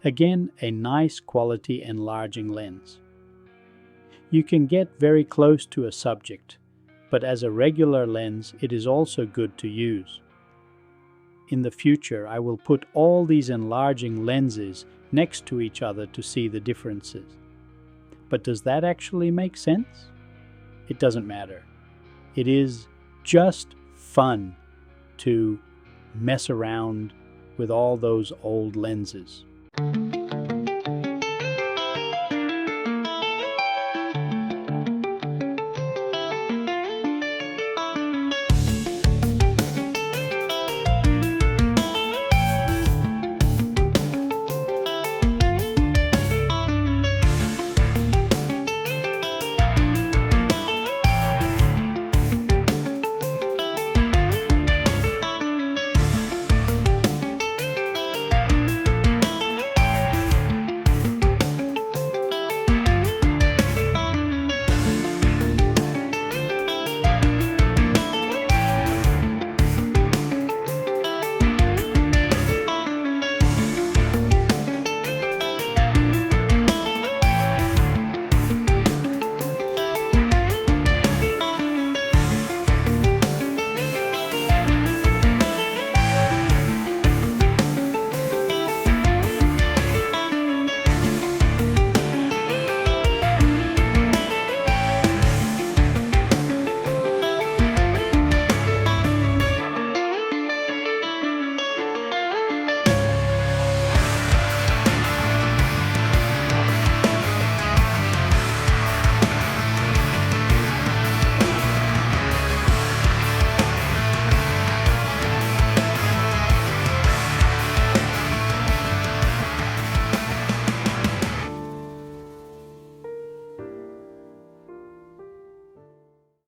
Again, a nice quality enlarging lens. You can get very close to a subject, but as a regular lens, it is also good to use. In the future, I will put all these enlarging lenses next to each other to see the differences. But does that actually make sense? It doesn't matter. It is just fun to mess around with all those old lenses.